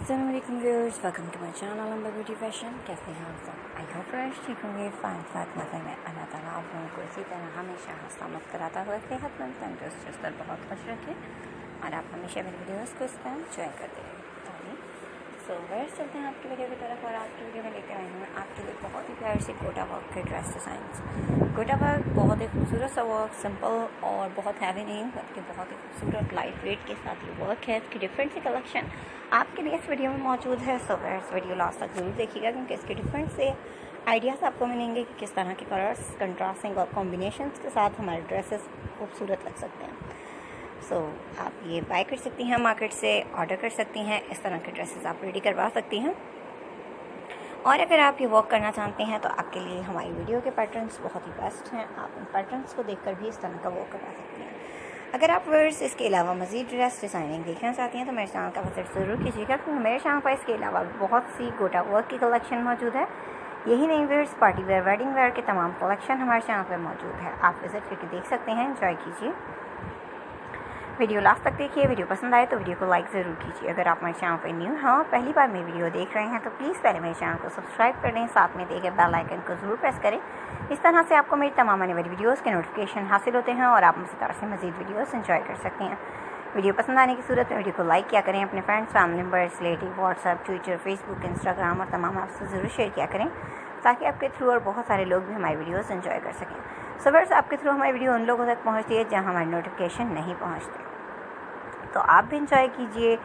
अस्सलाम वालेकुम viewers, welcome to my channel number beauty fashion. कैसे हैं आप सब? आई होप फ्रेश ठीक होंगे, फाइन साथ मज़े में। अल्लाह ताला आप लोगों को इसी तरह हमेशा सलामत कराता हुआ सेहतमंद तंदुरुस्त और बहुत खुश रखे और आप हमेशा मेरी वीडियोस को इस तरह एंजॉय करते रहें। सो व्यूअर्स, चलते हैं आपकी वीडियो की तरफ और आपकी वीडियो में लेकर आई हूँ आपके लिए बहुत ही प्यारी सी गोटा वर्क के ड्रेस डिज़ाइंस। गोटा वर्क बहुत ही खूबसूरत सा वर्क, सिंपल और बहुत हैवी नहीं बल्कि बहुत ही खूबसूरत लाइट वेट के साथ ये वर्क है। इसकी डिफरेंट सी कलेक्शन आपके लिए इस वीडियो में मौजूद है। सो व्यूअर्स, वीडियो लास्ट तक जरूर देखिएगा क्योंकि इसके डिफरेंट से आइडियाज़ आपको मिलेंगे कि किस तरह के कलर्स, कंट्रास्टिंग और कॉम्बिनेशंस के साथ हमारे ड्रेसेस खूबसूरत लग सकते हैं। सो आप ये बाय कर सकती हैं, मार्केट से ऑर्डर कर सकती हैं। इस तरह के ड्रेसेस आप रेडी करवा सकती हैं। और अगर आप ये वर्क करना चाहते हैं तो आपके लिए हमारी वीडियो के पैटर्न्स बहुत ही बेस्ट हैं। आप इन पैटर्न्स को देखकर भी इस तरह का वर्क करवा सकती हैं। अगर आप वर्स इसके अलावा मज़ीद ड्रेस डिज़ाइनिंग देखना चाहती हैं तो मेरे चैनल का विजिट ज़रूर कीजिएगा क्योंकि मेरे चैनल पर इसके अलावा बहुत सी गोटा वर्क की कलेक्शन मौजूद है। यही नहीं वर्स, पार्टी वेयर, वेडिंग वेयर के तमाम कलेक्शन हमारे चैनल पर मौजूद है। आप विजिट करके देख सकते हैं, एंजॉय कीजिए। वीडियो लास्ट तक देखिए। वीडियो पसंद आए तो वीडियो को लाइक ज़रूर कीजिए। अगर आप मेरे चैनल पर न्यू हैं, पहली बार मेरी वीडियो देख रहे हैं तो प्लीज़ पहले मेरे चैनल को सब्सक्राइब कर लें, साथ में देखे बेल आइकन को ज़रूर प्रेस करें। इस तरह से आपको मेरी तमाम आने वाली वीडियोज़ के नोटिफिकेशन हासिल होते हैं और आप इसी तरह से मज़ीद वीडियोज़ एंजॉय कर सकते हैं। वीडियो पसंद आने की सूरत में वीडियो को लाइक किया करें, अपने friends, family members, relative, WhatsApp, Twitter, Facebook, Instagram और तमाम ऐप्स से ज़रूर शेयर किया करें ताकि आपके थ्रू और बहुत सारे लोग भी हमारी वीडियोज़ एंजॉय कर सकें। सो व्यूअर्स, आपके थ्रू हमारी वीडियो उन लोगों तक पहुँचती है जहाँ हमारी नोटिफिकेशन नहीं पहुँचते, तो आप भी इंजॉय कीजिए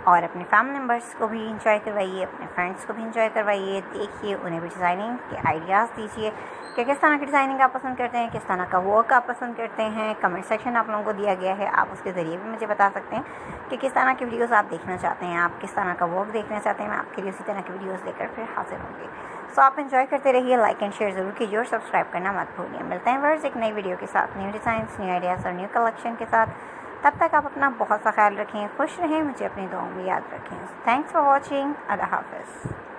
और अपने फैमिली मेम्बर्स को भी इंजॉय करवाइए, अपने फ्रेंड्स को भी इंजॉय करवाइए। देखिए, उन्हें भी डिज़ाइनिंग के आइडियाज़ दीजिए कि किस तरह की डिज़ाइनिंग आप पसंद करते हैं, किस तरह का वर्क आप पसंद करते हैं। कमेंट सेक्शन आप लोगों को दिया गया है, आप उसके ज़रिए भी मुझे बता सकते हैं कि किस तरह की वीडियोज़ आप देखना चाहते हैं, आप किस तरह का वर्क देखना चाहते हैं। मैं आपके लिए उसी तरह की वीडियोज़ लेकर फिर हाजिर होंगी। सो आप इंजॉय करते रहिए, लाइक एंड शेयर ज़रूर कीजिए और सब्सक्राइब करना मत भूलिए। मिलते हैं वर्स एक नई वीडियो के साथ, न्यू डिज़ाइंस, न्यू आइडियाज़ और न्यू कलेक्शन के साथ। तब तक आप अपना बहुत सा ख्याल रखें, खुश रहें, मुझे अपनी दुआओं में याद रखें। Thanks for watching. अल्लाह हाफ़िज़।